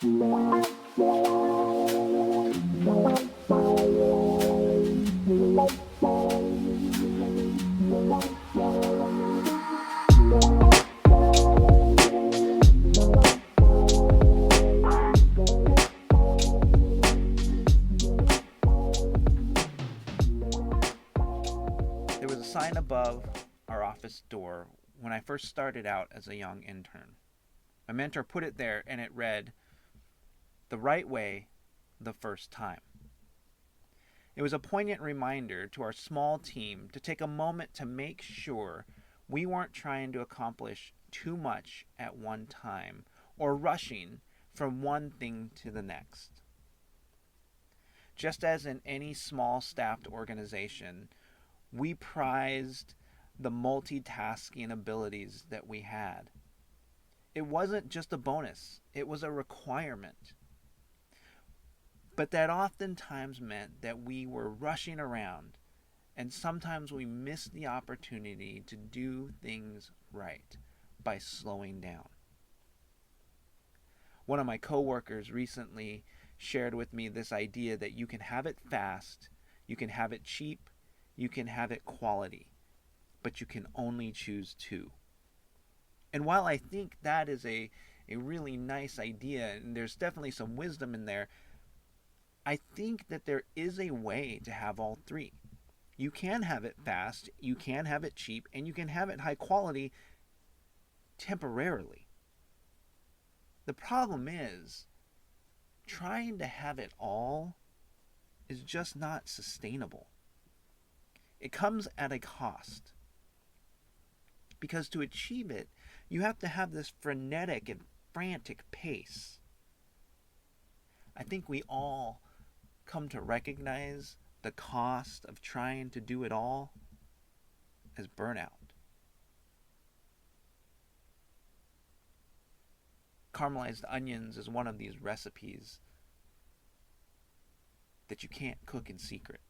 There was a sign above our office door when I first started out as a young intern. My mentor put it there and it read, "The right way, the first time." It was a poignant reminder to our small team to take a moment to make sure we weren't trying to accomplish too much at one time or rushing from one thing to the next. Just as in any small staffed organization, we prized the multitasking abilities that we had. It wasn't just a bonus, it was a requirement. But that oftentimes meant that we were rushing around, and sometimes we missed the opportunity to do things right by slowing down. One of my coworkers recently shared with me this idea that you can have it fast, you can have it cheap, you can have it quality, but you can only choose two. And while I think that is a really nice idea, and there's definitely some wisdom in there, I think that there is a way to have all three. You can have it fast, you can have it cheap, and you can have it high quality temporarily. The problem is, trying to have it all is just not sustainable. It comes at a cost. Because to achieve it, you have to have this frenetic and frantic pace. I think we all come to recognize the cost of trying to do it all as burnout. Caramelized onions is one of these recipes that you can't cook in secret.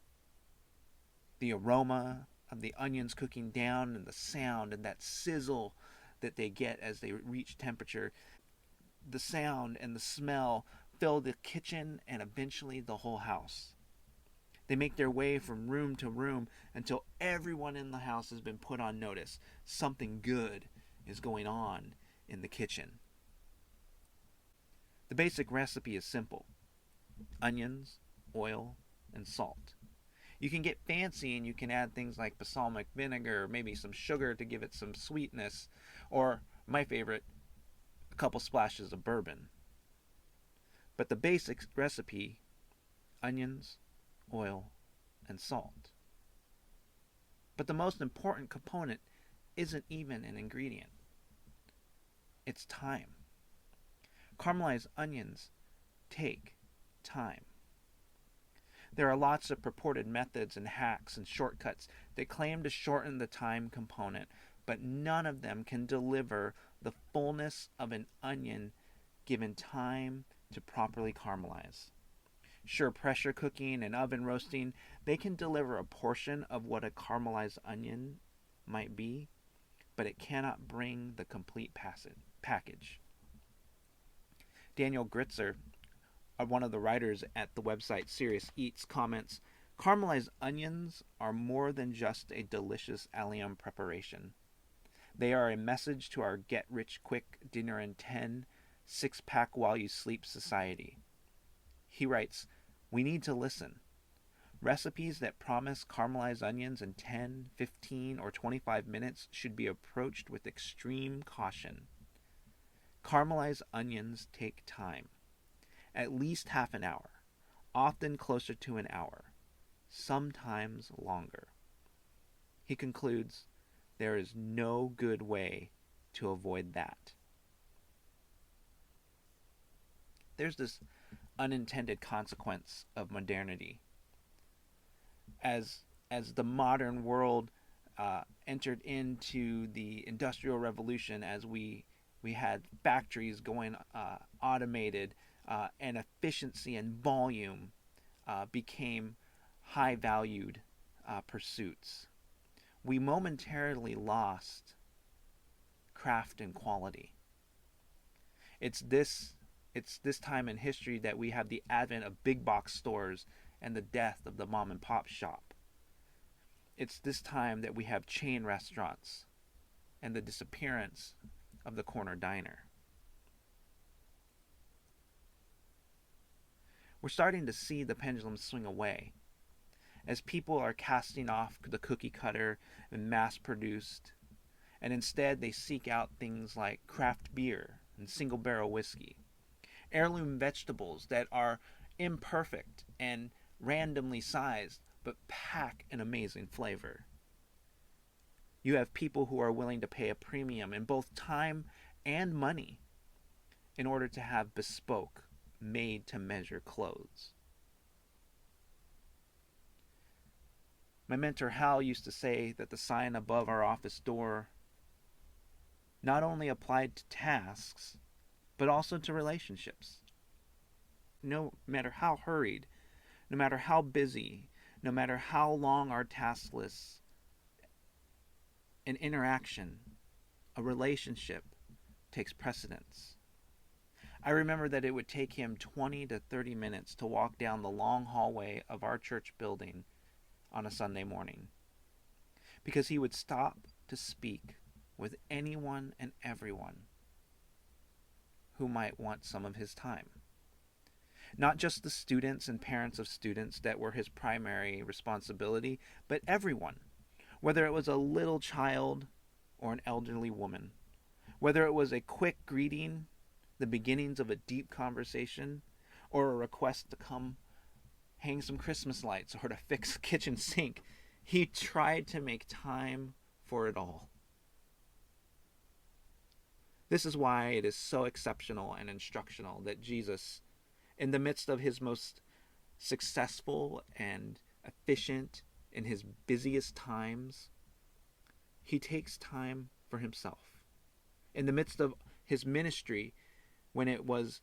The aroma of the onions cooking down and the sound and that sizzle that they get as they reach temperature, the sound and the smell fill the kitchen and eventually the whole house. They make their way from room to room until everyone in the house has been put on notice. Something good is going on in the kitchen. The basic recipe is simple: onions, oil, and salt. You can get fancy and you can add things like balsamic vinegar, maybe some sugar to give it some sweetness, or my favorite, a couple splashes of bourbon. But the basic recipe: onions, oil, and salt. But the most important component isn't even an ingredient. It's time. Caramelized onions take time. There are lots of purported methods and hacks and shortcuts that claim to shorten the time component, but none of them can deliver the fullness of an onion given time to properly caramelize. Sure, pressure cooking and oven roasting, they can deliver a portion of what a caramelized onion might be, but it cannot bring the complete package. Daniel Gritzer, one of the writers at the website Serious Eats, comments, "Caramelized onions are more than just a delicious allium preparation. They are a message to our get-rich-quick dinner in 10, six-pack while you sleep society." He writes, "We need to listen. Recipes that promise caramelized onions in 10, 15, or 25 minutes should be approached with extreme caution. Caramelized onions take time. At least half an hour, often closer to an hour, sometimes longer." He concludes, "There is no good way to avoid that." There's this unintended consequence of modernity. As the modern world entered into the Industrial Revolution, as we had factories going automated, and efficiency and volume became high valued pursuits, we momentarily lost craft and quality. It's this It's this time in history that we have the advent of big box stores and the death of the mom and pop shop. It's this time that we have chain restaurants and the disappearance of the corner diner. We're starting to see the pendulum swing away as people are casting off the cookie cutter and mass produced, and instead they seek out things like craft beer and single barrel whiskey, heirloom vegetables that are imperfect and randomly sized but pack an amazing flavor. You have people who are willing to pay a premium in both time and money in order to have bespoke, made to measure clothes. My mentor Hal used to say that the sign above our office door not only applied to tasks, but also to relationships. No matter how hurried, no matter how busy, no matter how long our task lists, an interaction, a relationship takes precedence. I remember that it would take him 20 to 30 minutes to walk down the long hallway of our church building on a Sunday morning, because he would stop to speak with anyone and everyone who might want some of his time. Not just the students and parents of students that were his primary responsibility, but everyone, whether it was a little child or an elderly woman, whether it was a quick greeting, the beginnings of a deep conversation, or a request to come hang some Christmas lights or to fix a kitchen sink. He tried to make time for it all. This is why it is so exceptional and instructional that Jesus, in the midst of his most successful and efficient in his busiest times, he takes time for himself. In the midst of his ministry, when it was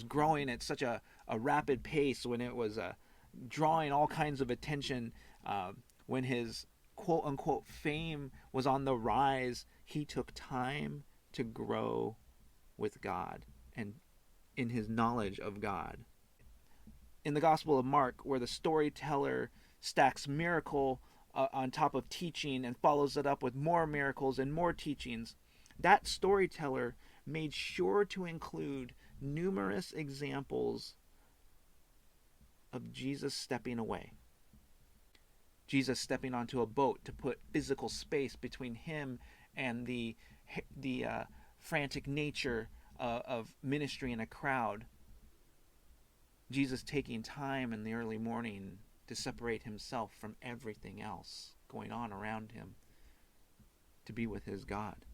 growing at such a rapid pace, when it was drawing all kinds of attention, when his quote unquote fame was on the rise, he took time to grow with God and in his knowledge of God. In the Gospel of Mark, where the storyteller stacks miracle on top of teaching and follows it up with more miracles and more teachings, that storyteller made sure to include numerous examples of Jesus stepping away. Jesus stepping onto a boat to put physical space between him and the frantic nature of ministry in a crowd. Jesus taking time in the early morning to separate himself from everything else going on around him to be with his God.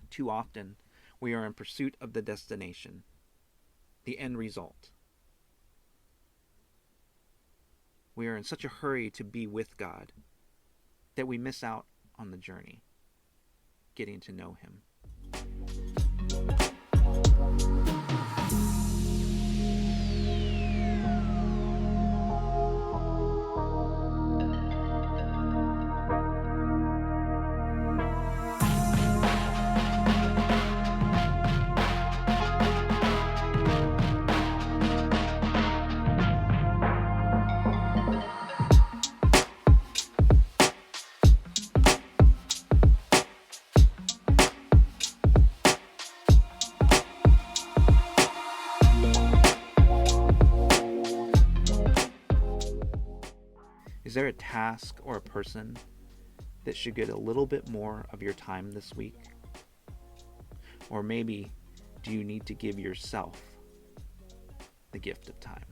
Too often, we are in pursuit of the destination, the end result. We are in such a hurry to be with God that we miss out on the journey, getting to know him. Is there a task or a person that should get a little bit more of your time this week? Or maybe do you need to give yourself the gift of time?